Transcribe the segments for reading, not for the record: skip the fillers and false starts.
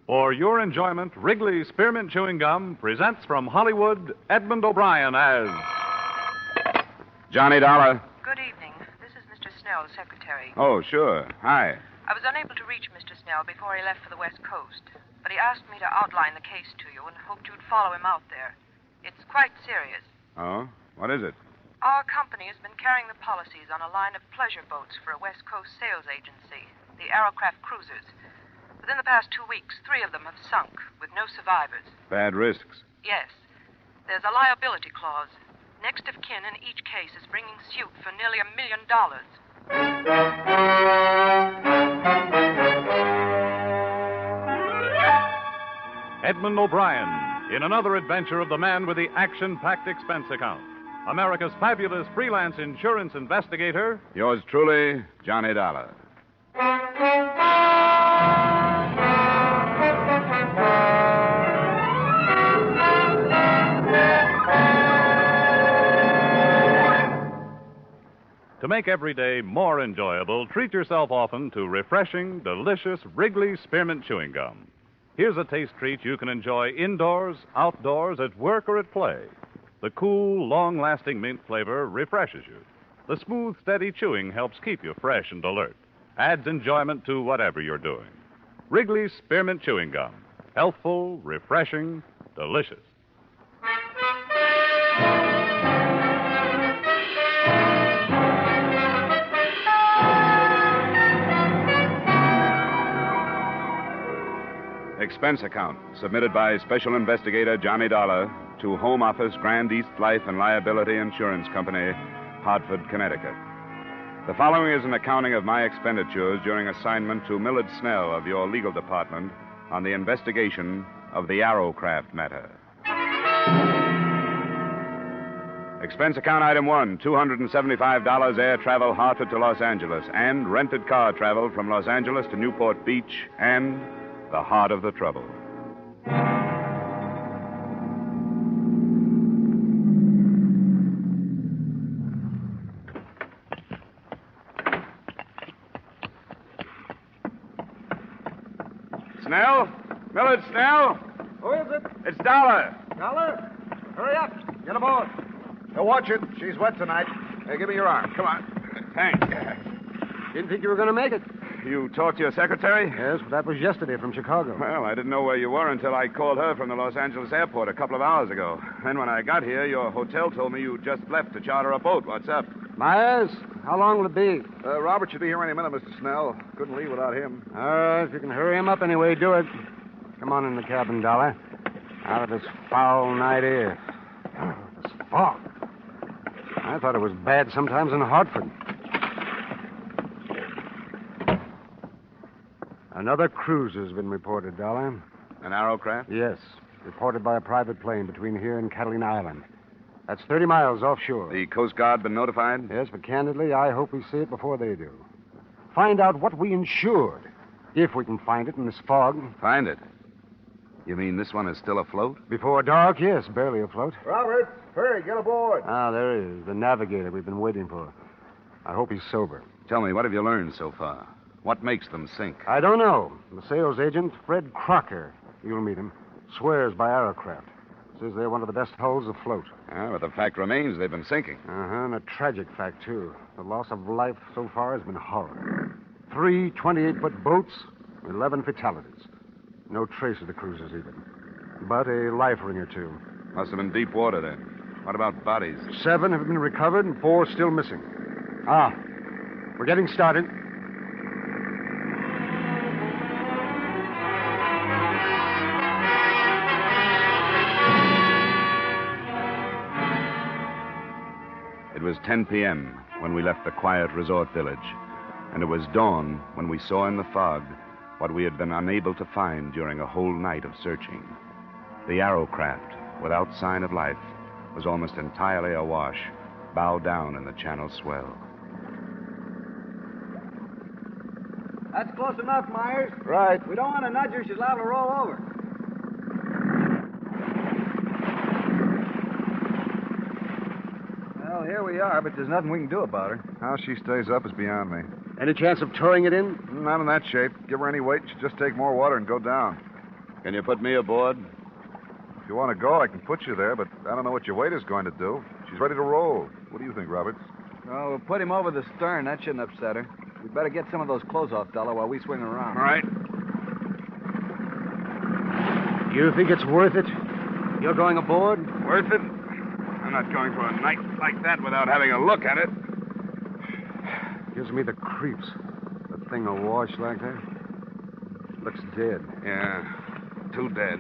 For your enjoyment, Wrigley Spearmint Chewing Gum presents from Hollywood Edmund O'Brien as Johnny Dollar. Good evening. This is Mr. Snell, secretary. Oh, sure. Hi. I was unable to reach Mr. Snell before he left for the West Coast, but he asked me to outline the case to you and hoped you'd follow him out there. It's quite serious. Oh? What is it? Our company has been carrying the policies on a line of pleasure boats for a West Coast sales agency, the Arrowcraft cruisers. Within the past 2 weeks, 3 of them have sunk, with no survivors. Bad risks. Yes. There's a liability clause. Next of kin in each case is bringing suit for nearly $1 million. Edmund O'Brien in another adventure of the man with the action-packed expense account. America's fabulous freelance insurance investigator. Yours truly, Johnny Dollar. To make every day more enjoyable, treat yourself often to refreshing, delicious Wrigley Spearmint Chewing Gum. Here's a taste treat you can enjoy indoors, outdoors, at work, or at play. The cool, long-lasting mint flavor refreshes you. The smooth, steady chewing helps keep you fresh and alert. Adds enjoyment to whatever you're doing. Wrigley Spearmint Chewing Gum. Healthful, refreshing, delicious. Expense account submitted by Special Investigator Johnny Dollar to Home Office, Grand East Life and Liability Insurance Company, Hartford, Connecticut. The following is an accounting of my expenditures during assignment to Millard Snell of your legal department on the investigation of the Arrowcraft matter. Expense account item 1, $275 air travel Hartford to Los Angeles and rented car travel from Los Angeles to Newport Beach and the heart of the trouble. Snell? Millard Snell? Who is it? It's Dollar. Dollar? Hurry up. Get aboard. Now watch it. She's wet tonight. Hey, give me your arm. Come on. Thanks. Didn't think you were going to make it. You talked to your secretary? Yes, but that was yesterday from Chicago. Well, I didn't know where you were until I called her from the Los Angeles airport a couple of hours ago. Then when I got here, your hotel told me you just left to charter a boat. What's up? Myers, how long will it be? Robert should be here any minute, Mr. Snell. Couldn't leave without him. All right, if you can hurry him up anyway, do it. Come on in the cabin, Dollar. Out of this foul night air. This fog. I thought it was bad sometimes in Hartford. Another cruise has been reported, Dollar. An Arrowcraft? Yes. Reported by a private plane between here and Catalina Island. That's 30 miles offshore. The Coast Guard been notified? Yes, but candidly, I hope we see it before they do. Find out what we insured, if we can find it in this fog. Find it? You mean this one is still afloat? Before dark, yes, barely afloat. Robert, hurry, get aboard. Ah, there he is, the navigator we've been waiting for. I hope he's sober. Tell me, what have you learned so far? What makes them sink? I don't know. The sales agent, Fred Crocker, you'll meet him, swears by Arrowcraft. Says they're one of the best hulls afloat. Yeah, but the fact remains they've been sinking. Uh-huh, and a tragic fact, too. The loss of life so far has been horrible. 3 28-foot boats, 11 fatalities. No trace of the cruisers, even. But a life ring or two. Must have been deep water, then. What about bodies? 7 have been recovered and 4 still missing. Ah, we're getting started. It was 10 p.m. when we left the quiet resort village, and it was dawn when we saw in the fog what we had been unable to find during a whole night of searching. The Arrowcraft, without sign of life, was almost entirely awash, bow down in the channel swell. That's close enough, Myers. Right. We don't want to nudge her. She's liable to roll over. Well, here we are, but there's nothing we can do about her. How she stays up is beyond me. Any chance of towing it in? Not in that shape. Give her any weight, she'll just take more water and go down. Can you put me aboard? If you want to go, I can put you there, but I don't know what your waiter's going to do. She's ready to roll. What do you think, Roberts? Oh, we'll put him over the stern. That shouldn't upset her. We'd better get some of those clothes off, Dollar, while we swing around. All right. You think it's worth it? You're going aboard? Worth it? I'm not going for a night like that without having a look at it. Gives me the creeps. That thing awash like that. Looks dead. Yeah, too dead.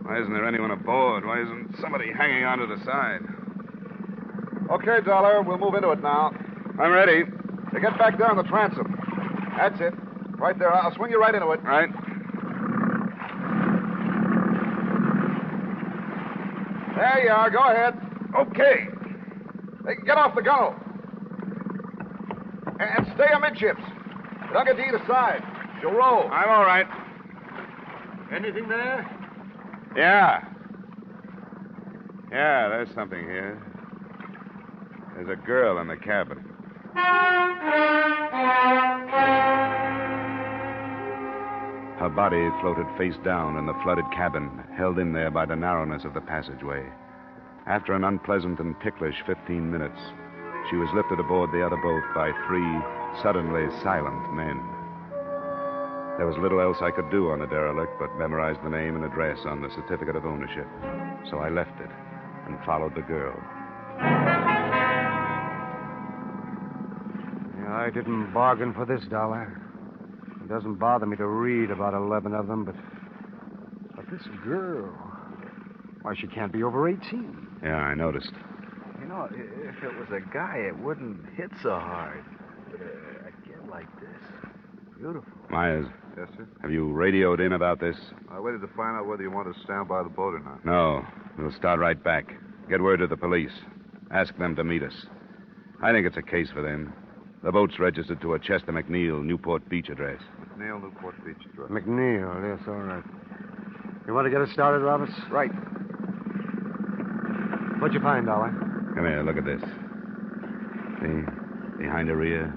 Why isn't there anyone aboard? Why isn't somebody hanging onto the side? Okay, Dollar, we'll move into it now. I'm ready. Now get back there on the transom. That's it. Right there. I'll swing you right into it. Right. There you are. Go ahead. Okay. Hey, get off the gunwale. And stay amidships. Don't get to either side. She'll roll. I'm all right. Anything there? Yeah. Yeah, there's something here. There's a girl in the cabin. Her body floated face down in the flooded cabin, held in there by the narrowness of the passageway. After an unpleasant and ticklish 15 minutes, she was lifted aboard the other boat by 3 suddenly silent men. There was little else I could do on the derelict but memorize the name and address on the certificate of ownership. So I left it and followed the girl. Yeah, I didn't bargain for this, Dollar. It doesn't bother me to read about 11 of them, but this girl, why, she can't be over 18. Yeah, I noticed. You know, if it was a guy, it wouldn't hit so hard. But a kid like this, beautiful. Myers, Yes, sir? have you radioed in about this? I waited to find out whether you want to stand by the boat or not. No. We'll start right back. Get word to the police. Ask them to meet us. I think it's a case for them. The boat's registered to a Chester McNeil, Newport Beach address. McNeil, Newport Beach address. McNeil, yes, all right. You want to get us started, Roberts? Right. What'd you find, Dollar? Come here, look at this. See? Behind her ear.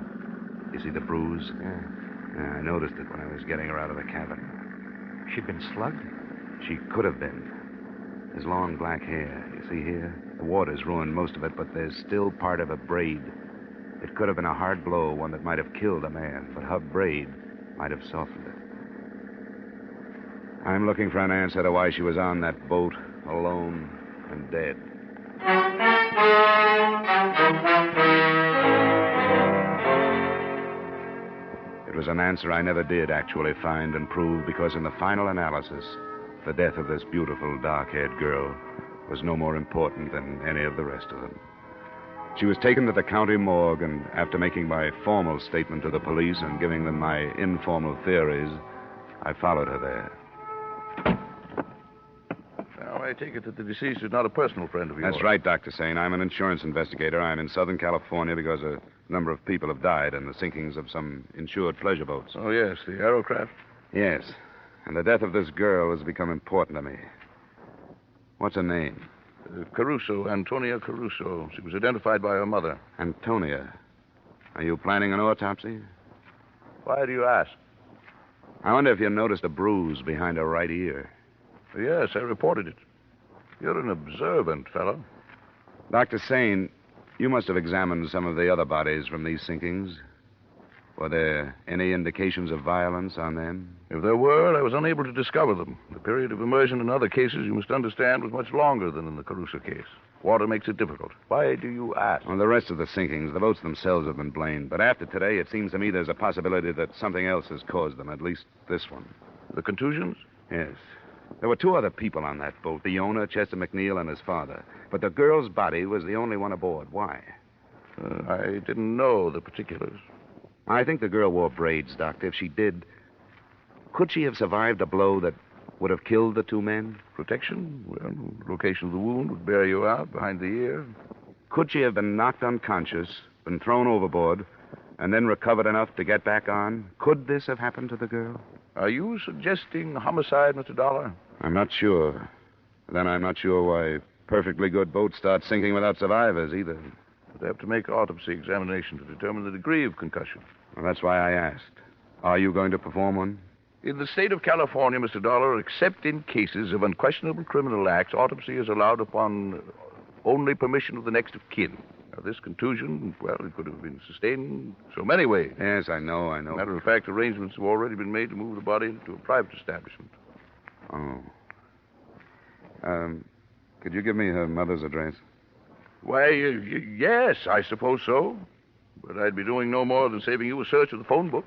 You see the bruise? Yeah. Yeah, I noticed it when I was getting her out of the cabin. She'd been slugged? She could have been. There's long black hair. You see here? The water's ruined most of it, but there's still part of a braid. It could have been a hard blow, one that might have killed a man, but her braid might have softened it. I'm looking for an answer to why she was on that boat, alone and dead. It was an answer I never did actually find and prove because in the final analysis, the death of this beautiful, dark-haired girl was no more important than any of the rest of them. She was taken to the county morgue, and after making my formal statement to the police and giving them my informal theories, I followed her there. Now, I take it that the deceased is not a personal friend of yours. That's right, Dr. Sane. I'm an insurance investigator. I'm in Southern California because a number of people have died in the sinkings of some insured pleasure boats. Oh, yes, the Arrowcraft. Yes, and the death of this girl has become important to me. What's her name? Caruso, Antonia Caruso. She was identified by her mother. Antonia. Are you planning an autopsy? Why do you ask? I wonder if you noticed a bruise behind her right ear. Yes, I reported it. You're an observant fellow. Dr. Sane, you must have examined some of the other bodies from these sinkings. Were there any indications of violence on them? If there were, I was unable to discover them. The period of immersion in other cases, you must understand, was much longer than in the Caruso case. Water makes it difficult. Why do you ask? On the rest of the sinkings, the boats themselves have been blamed. But after today, it seems to me there's a possibility that something else has caused them, at least this one. The contusions? Yes. There were 2 other people on that boat, the owner, Chester McNeil, and his father. But the girl's body was the only one aboard. Why? I didn't know the particulars. I think the girl wore braids, Doctor. If she did, could she have survived a blow that would have killed the 2 men? Protection? Well, location of the wound would bear you out behind the ear. Could she have been knocked unconscious, been thrown overboard, and then recovered enough to get back on? Could this have happened to the girl? Are you suggesting homicide, Mr. Dollar? I'm not sure. Then I'm not sure why perfectly good boats start sinking without survivors, either. They have to make autopsy examination to determine the degree of concussion. Well, that's why I asked. Are you going to perform one? In the state of California, Mr. Dollar, except in cases of unquestionable criminal acts, autopsy is allowed upon only permission of the next of kin. Now, this contusion, well, it could have been sustained so many ways. Yes, I know. Matter of fact, arrangements have already been made to move the body to a private establishment. Oh. Could you give me her mother's address? Why, yes, I suppose so. But I'd be doing no more than saving you a search of the phone book.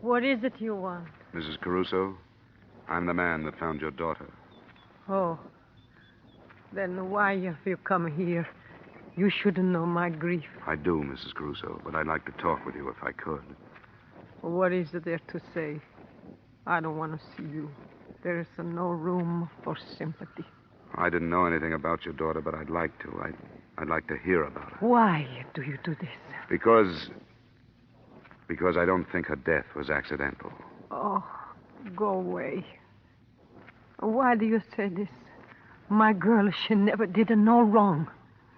What is it you want? Mrs. Caruso, I'm the man that found your daughter. Oh. Then why have you come here? You shouldn't know my grief. I do, Mrs. Caruso, but I'd like to talk with you if I could. What is there to say? I don't want to see you. There is no room for sympathy. I didn't know anything about your daughter, but I'd like to. I'd like to hear about her. Why do you do this? Because I don't think her death was accidental. Oh, go away. Why do you say this? My girl, she never did no wrong.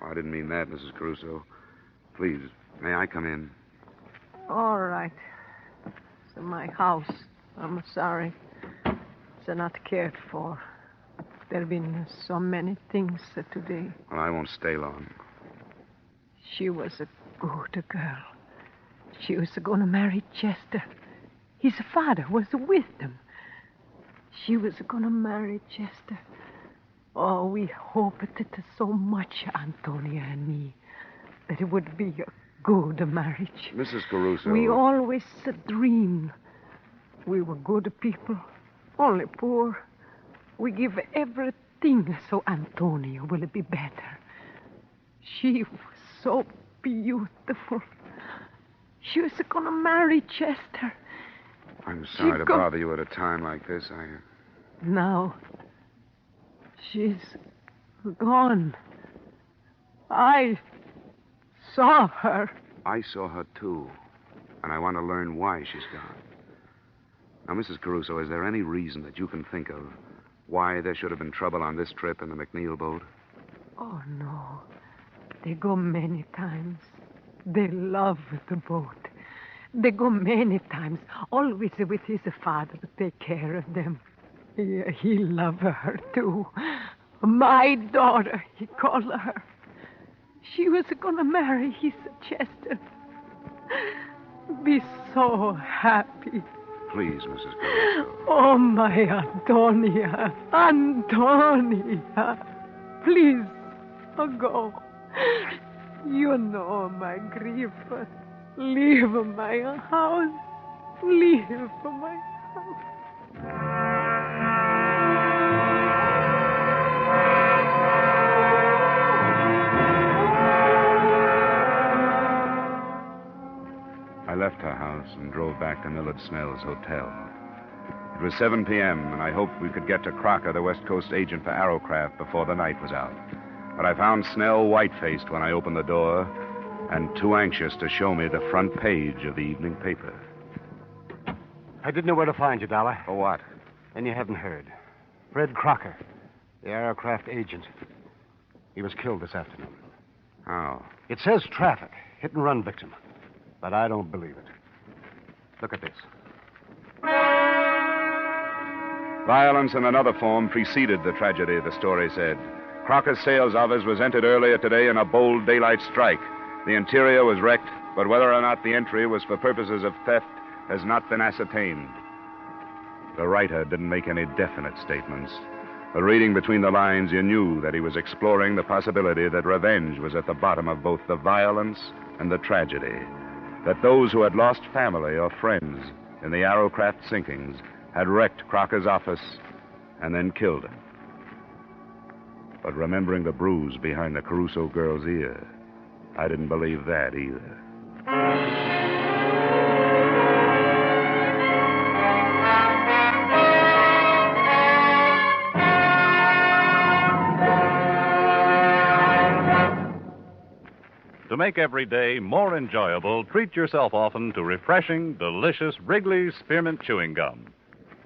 I didn't mean that, Mrs. Caruso. Please, may I come in? All right. It's my house. I'm sorry. It's not cared for. There have been so many things today. Well, I won't stay long. She was a good girl. She was going to marry Chester. His father was with them. She was going to marry Chester. Oh, we hoped it so much, Antonia and me, that it would be a good marriage. Mrs. Caruso. We always dreamed. We were good people, only poor. We give everything so Antonia will be better. She was so beautiful. She was going to marry Chester. I'm sorry to bother you at a time like this. Now, she's gone. I saw her. I saw her, too. And I want to learn why she's gone. Now, Mrs. Caruso, is there any reason that you can think of why there should have been trouble on this trip in the McNeil boat? Oh, no. They go many times. They love the boat. They go many times, always with his father to take care of them. He loved her, too. My daughter, he called her. She was going to marry his Chester. Be so happy. Please, Mrs. Caruso. Oh, my Antonia. Antonia. Please, go. You know my grief. Leave my house. Leave my house. I left her house and drove back to Millard Snell's hotel. It was 7 p.m., and I hoped we could get to Crocker, the West Coast agent for Arrowcraft, before the night was out. But I found Snell white-faced when I opened the door and too anxious to show me the front page of the evening paper. I didn't know where to find you, Dollar. For what? And you haven't heard. Fred Crocker, the Arrowcraft agent. He was killed this afternoon. How? It says traffic, hit-and-run victim. But I don't believe it. Look at this. Violence in another form preceded the tragedy, the story said. Crocker's sales office was entered earlier today in a bold daylight strike. The interior was wrecked, but whether or not the entry was for purposes of theft has not been ascertained. The writer didn't make any definite statements, but reading between the lines, you knew that he was exploring the possibility that revenge was at the bottom of both the violence and the tragedy, that those who had lost family or friends in the Arrowcraft sinkings had wrecked Crocker's office and then killed him. But remembering the bruise behind the Caruso girl's ear, I didn't believe that either. To To make every day more enjoyable, treat yourself often to refreshing, delicious Wrigley's Spearmint Chewing Gum.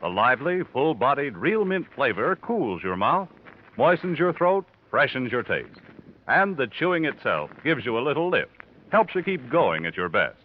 The lively, full-bodied real mint flavor cools your mouth, moistens your throat, freshens your taste. And the chewing itself gives you a little lift, helps you keep going at your best.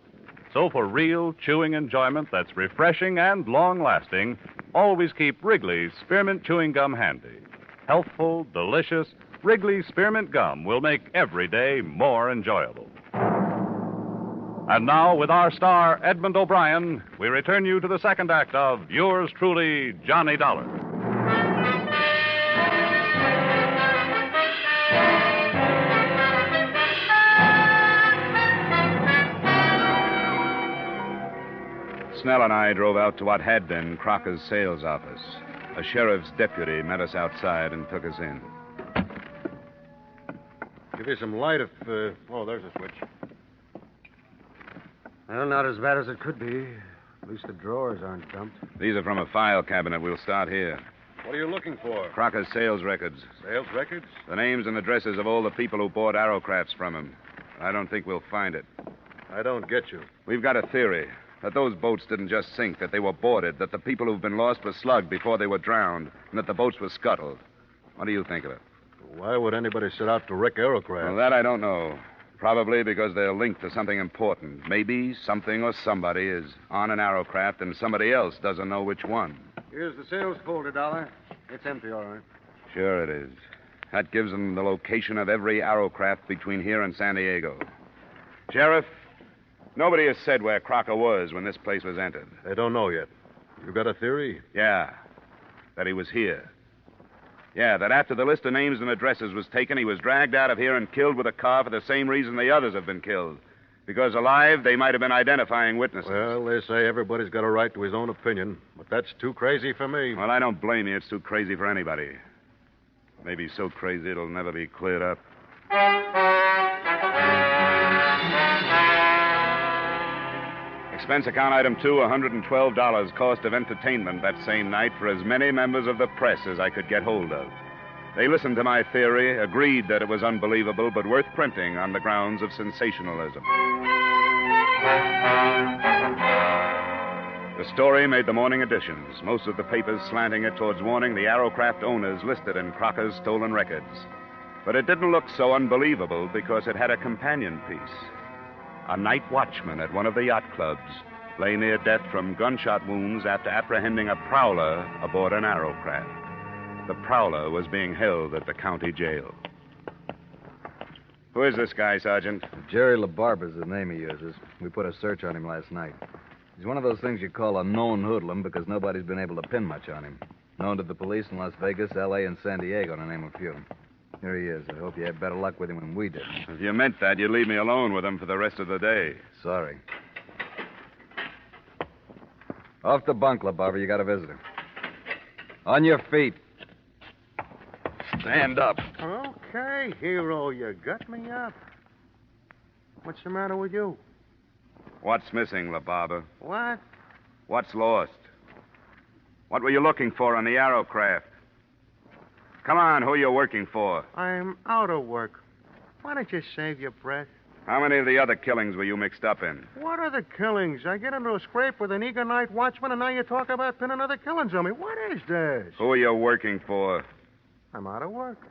So for real chewing enjoyment that's refreshing and long-lasting, always keep Wrigley's Spearmint Chewing Gum handy. Healthful, delicious, Wrigley's Spearmint Gum will make every day more enjoyable. And now, with our star, Edmund O'Brien, we return you to the second act of Yours Truly, Johnny Dollar. Snell and I drove out to what had been Crocker's sales office. A sheriff's deputy met us outside and took us in. Give you some light if... Oh, there's a switch. Well, not as bad as it could be. At least the drawers aren't dumped. These are from a file cabinet. We'll start here. What are you looking for? Crocker's sales records. Sales records? The names and addresses of all the people who bought Arrowcrafts from him. I don't think we'll find it. I don't get you. We've got a theory. That those boats didn't just sink, that they were boarded, that the people who've been lost were slugged before they were drowned, and that the boats were scuttled. What do you think of it? Why would anybody set out to wreck Arrowcraft? Well, that I don't know. Probably because they're linked to something important. Maybe something or somebody is on an Arrowcraft and somebody else doesn't know which one. Here's the sales folder, Dollar. It's empty, all right. Sure it is. That gives them the location of every Arrowcraft between here and San Diego. Sheriff, nobody has said where Crocker was when this place was entered. They don't know yet. You got a theory? Yeah. That he was here. Yeah, that after the list of names and addresses was taken, he was dragged out of here and killed with a car for the same reason the others have been killed. Because alive, they might have been identifying witnesses. Well, they say everybody's got a right to his own opinion, but that's too crazy for me. Well, I don't blame you. It's too crazy for anybody. Maybe so crazy it'll never be cleared up. Expense account item 2, $112 cost of entertainment that same night for as many members of the press as I could get hold of. They listened to my theory, agreed that it was unbelievable, but worth printing on the grounds of sensationalism. The story made the morning editions, most of the papers slanting it towards warning the Arrowcraft owners listed in Crocker's stolen records. But it didn't look so unbelievable because it had a companion piece. A night watchman at one of the yacht clubs lay near death from gunshot wounds after apprehending a prowler aboard an Arrowcraft. The prowler was being held at the county jail. Who is this guy, Sergeant? Jerry LaBarber's the name he uses. We put a search on him last night. He's one of those things you call a known hoodlum because nobody's been able to pin much on him. Known to the police in Las Vegas, L.A., and San Diego, to name a few. Here he is. I hope you had better luck with him than we did. If you meant that, you'd leave me alone with him for the rest of the day. Sorry. Off the bunk, LaBarber. You got a visitor. On your feet. Stand up. Okay, hero, you got me up. What's the matter with you? What's missing, LaBarber? What? What's lost? What were you looking for on the Arrowcraft? Come on, who are you working for? I'm out of work. Why don't you save your breath? How many of the other killings were you mixed up in? What are the killings? I get into a scrape with an eager night watchman, and now you talk about pinning other killings on me. What is this? Who are you working for? I'm out of work.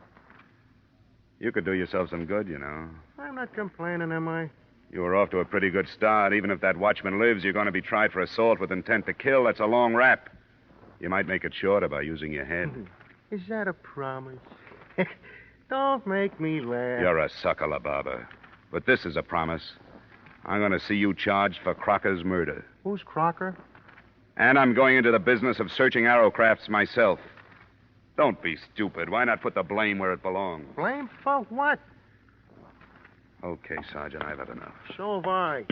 You could do yourself some good, you know. I'm not complaining, am I? You were off to a pretty good start. Even if that watchman lives, you're going to be tried for assault with intent to kill. That's a long rap. You might make it shorter by using your head. Is that a promise? Don't make me laugh. You're a sucker, LaBarber. But this is a promise. I'm going to see you charged for Crocker's murder. Who's Crocker? And I'm going into the business of searching Arrowcrafts myself. Don't be stupid. Why not put the blame where it belongs? Blame for what? Okay, Sergeant, I've had enough. So have I.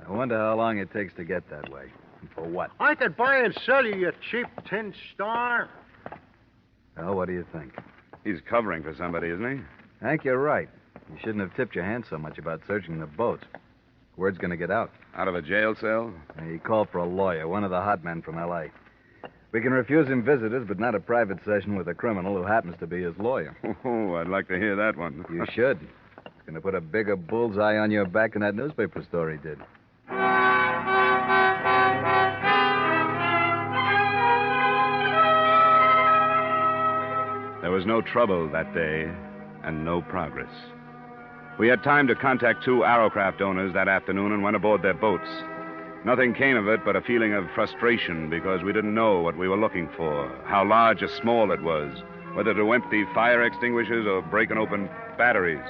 I wonder how long it takes to get that way. And for what? I could buy and sell you, you cheap tin star. Well, what do you think? He's covering for somebody, isn't he? Hank, you're right. You shouldn't have tipped your hand so much about searching the boats. Word's going to get out. Out of a jail cell? He called for a lawyer, one of the hot men from L.A. We can refuse him visitors, but not a private session with a criminal who happens to be his lawyer. Oh, I'd like to hear that one. You should. It's going to put a bigger bullseye on your back than that newspaper story did. There was no trouble that day and no progress. We had time to contact 2 Arrowcraft owners that afternoon and went aboard their boats. Nothing came of it but a feeling of frustration because we didn't know what we were looking for, how large or small it was, whether to empty fire extinguishers or breaking open batteries.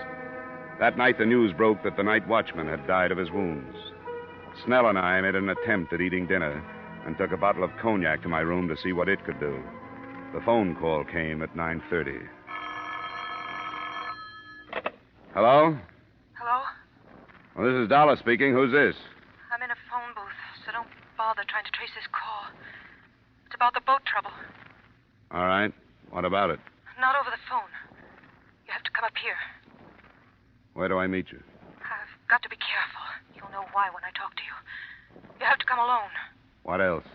That night the news broke that the night watchman had died of his wounds. Snell and I made an attempt at eating dinner and took a bottle of cognac to my room to see what it could do. The phone call came at 9:30. Hello? Hello? Well, this is Dollar speaking. Who's this? I'm in a phone booth, so don't bother trying to trace this call. It's about the boat trouble. All right. What about it? Not over the phone. You have to come up here. Where do I meet you? I've got to be careful. You'll know why when I talk to you. You have to come alone. What else?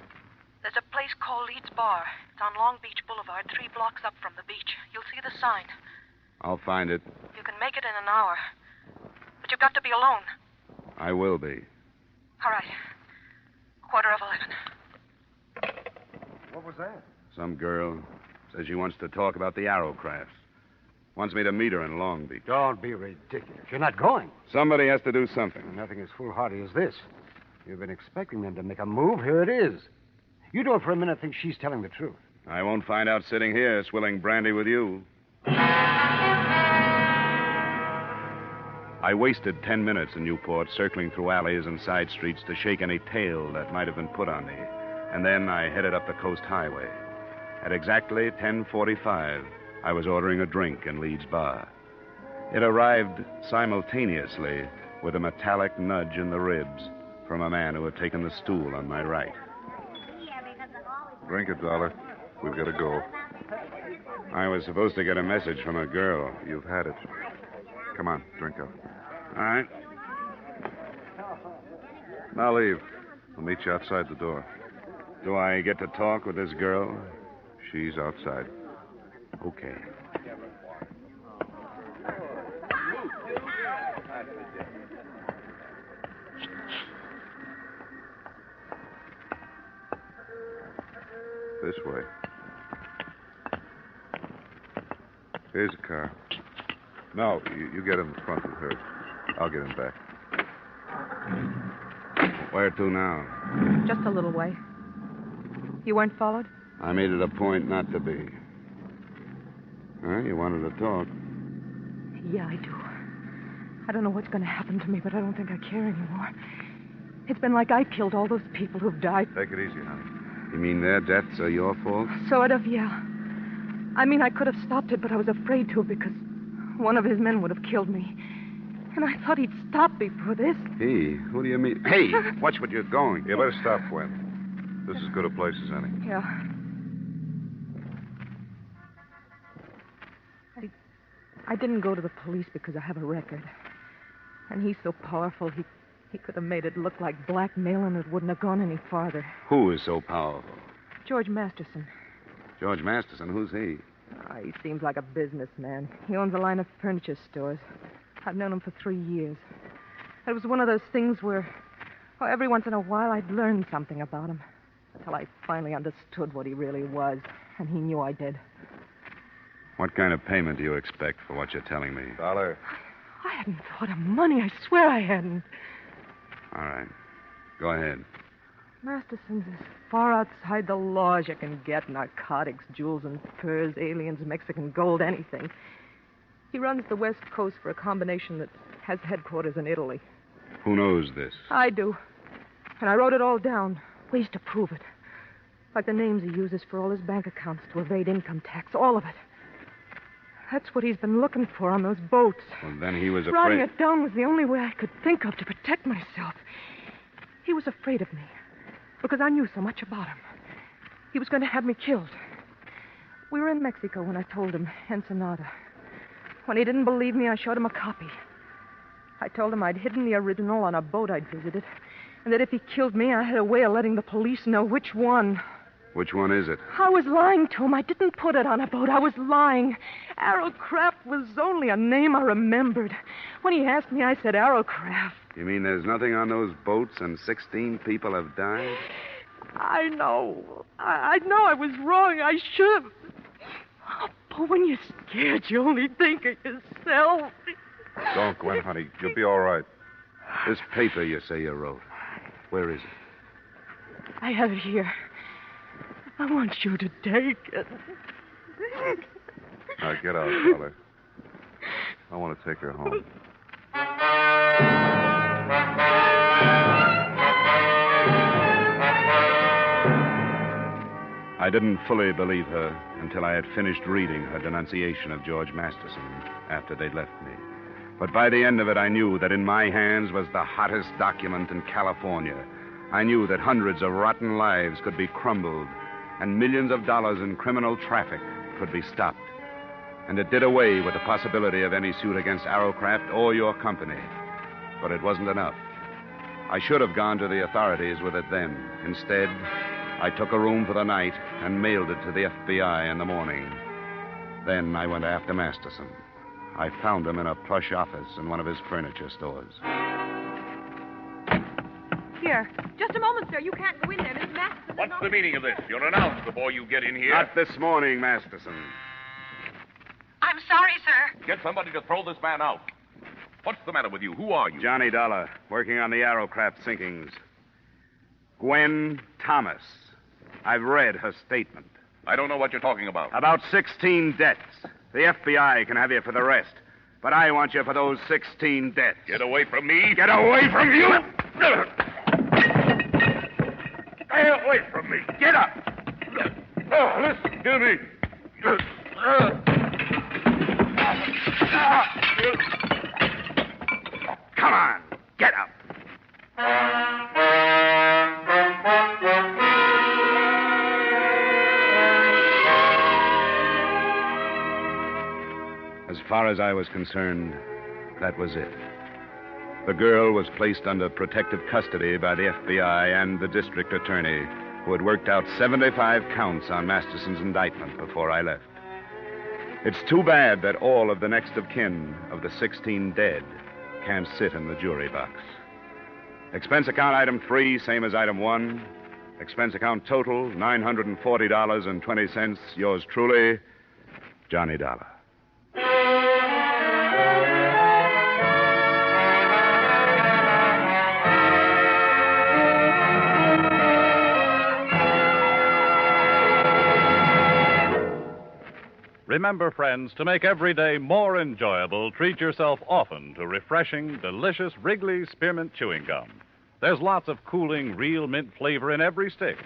There's a place called Leeds Bar. It's on Long Beach Boulevard, 3 blocks up from the beach. You'll see the sign. I'll find it. You can make it in an hour. But you've got to be alone. I will be. All right. 11:15. What was that? Some girl says she wants to talk about the Arrowcrafts. Wants me to meet her in Long Beach. Don't be ridiculous. You're not going. Somebody has to do something. Nothing as foolhardy as this. You've been expecting them to make a move. Here it is. You don't for a minute think she's telling the truth. I won't find out sitting here swilling brandy with you. I wasted 10 minutes in Newport circling through alleys and side streets to shake any tail that might have been put on me. And then I headed up the Coast Highway. At exactly 10:45, I was ordering a drink in Leeds Bar. It arrived simultaneously with a metallic nudge in the ribs from a man who had taken the stool on my right. Drink it, Dollar. We've got to go. I was supposed to get a message from a girl. You've had it. Come on, drink up. All right. Now leave. I'll meet you outside the door. Do I get to talk with this girl? She's outside. Okay. This way. Here's a car. No, you get in the front with her. I'll get in back. Where to now? Just a little way. You weren't followed? I made it a point not to be. Huh? You wanted to talk. Yeah, I do. I don't know what's going to happen to me, but I don't think I care anymore. It's been like I killed all those people who've died. Take it easy, honey. You mean their deaths are your fault? Sort of, yeah. I mean, I could have stopped it, but I was afraid to because one of his men would have killed me. And I thought he'd stop me for this. He? Who do you mean? Hey, watch what you're going. You better stop, Gwen. This is as good a place as any. Yeah. I didn't go to the police because I have a record. And he's so powerful, he could have made it look like blackmail and it wouldn't have gone any farther. Who is so powerful? George Masterson. George Masterson? Who's he? He seems like a businessman. He owns a line of furniture stores. I've known him for 3 years. It was one of those things where, every once in a while I'd learn something about him. Until I finally understood what he really was. And he knew I did. What kind of payment do you expect for what you're telling me? Dollar. I hadn't thought of money. I swear I hadn't. All right. Go ahead. Masterson's as far outside the law as you can get. Narcotics, jewels and furs, aliens, Mexican gold, anything. He runs the West Coast for a combination that has headquarters in Italy. Who knows this? I do. And I wrote it all down. Ways to prove it. Like the names he uses for all his bank accounts to evade income tax. All of it. That's what he's been looking for on those boats. Well, then he was Writing afraid... it down was the only way I could think of to protect myself. He was afraid of me. Because I knew so much about him. He was going to have me killed. We were in Mexico when I told him, Ensenada. When he didn't believe me, I showed him a copy. I told him I'd hidden the original on a boat I'd visited, and that if he killed me, I had a way of letting the police know which one. Which one is it? I was lying to him. I didn't put it on a boat. I was lying. Arrowcraft was only a name I remembered. When he asked me, I said Arrowcraft. You mean there's nothing on those boats and 16 people have died? I know. I know I was wrong. I should have. Oh, but when you're scared, you only think of yourself. Don't, Gwen, honey. You'll be all right. This paper you say you wrote, where is it? I have it here. I want you to take it. Now, get out, Dolly. I want to take her home. I didn't fully believe her until I had finished reading her denunciation of George Masterson after they'd left me. But by the end of it, I knew that in my hands was the hottest document in California. I knew that hundreds of rotten lives could be crumbled and millions of dollars in criminal traffic could be stopped. And it did away with the possibility of any suit against Arrowcraft or your company. But it wasn't enough. I should have gone to the authorities with it then. Instead, I took a room for the night and mailed it to the FBI in the morning. Then I went after Masterson. I found him in a plush office in one of his furniture stores. Here. Just a moment, sir. You can't go in there. Miss Masterson. What's the meaning of this? You're announced before you get in here. Not this morning, Masterson. I'm sorry, sir. Get somebody to throw this man out. What's the matter with you? Who are you? Johnny Dollar, working on the Arrowcraft sinkings. Gwen Thomas. I've read her statement. I don't know what you're talking about. About 16 deaths. The FBI can have you for the rest. But I want you for those 16 deaths. Get away from me. Get away from you! Stay away from me. Get up! Listen to me. Come on, get up. As far as I was concerned, that was it. The girl was placed under protective custody by the FBI and the district attorney, who had worked out 75 counts on Masterson's indictment before I left. It's too bad that all of the next of kin of the 16 dead can't sit in the jury box. Expense account item 3, same as item 1. Expense account total, $940.20. Yours truly, Johnny Dollar. Remember, friends, to make every day more enjoyable, treat yourself often to refreshing, delicious Wrigley Spearmint Chewing Gum. There's lots of cooling, real mint flavor in every stick.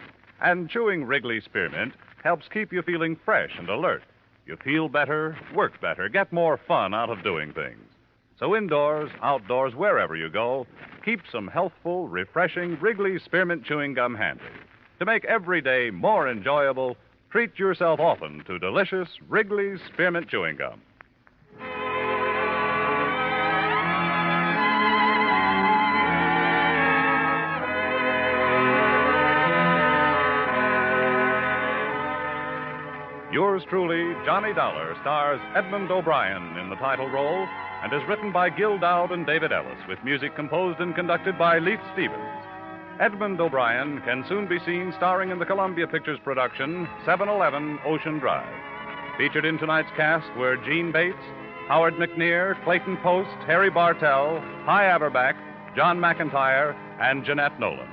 And chewing Wrigley Spearmint helps keep you feeling fresh and alert. You feel better, work better, get more fun out of doing things. So indoors, outdoors, wherever you go, keep some healthful, refreshing Wrigley Spearmint Chewing Gum handy. To make every day more enjoyable, treat yourself often to delicious Wrigley's Spearmint Chewing Gum. Yours truly, Johnny Dollar, stars Edmund O'Brien in the title role and is written by Gil Dowd and David Ellis, with music composed and conducted by Leith Stevens. Edmund O'Brien can soon be seen starring in the Columbia Pictures production 711 Ocean Drive. Featured in tonight's cast were Gene Bates, Howard McNear, Clayton Post, Harry Bartell, Hy Averback, John McIntyre, and Jeanette Nolan.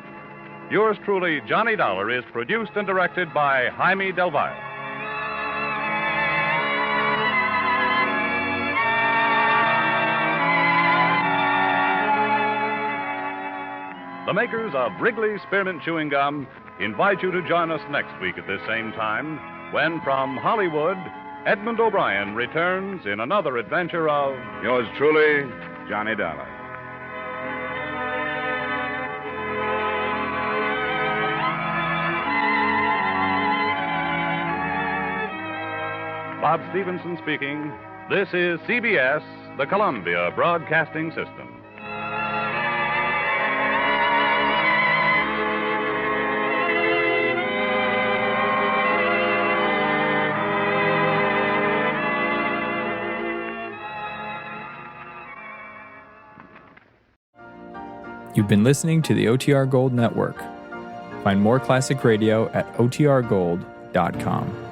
Yours truly, Johnny Dollar, is produced and directed by Jaime Del Valle. The makers of Wrigley Spearmint Chewing Gum invite you to join us next week at this same time when, from Hollywood, Edmund O'Brien returns in another adventure of Yours truly, Johnny Dollar. Bob Stevenson speaking. This is CBS, the Columbia Broadcasting System. You've been listening to the OTR Gold Network. Find more classic radio at otrgold.com.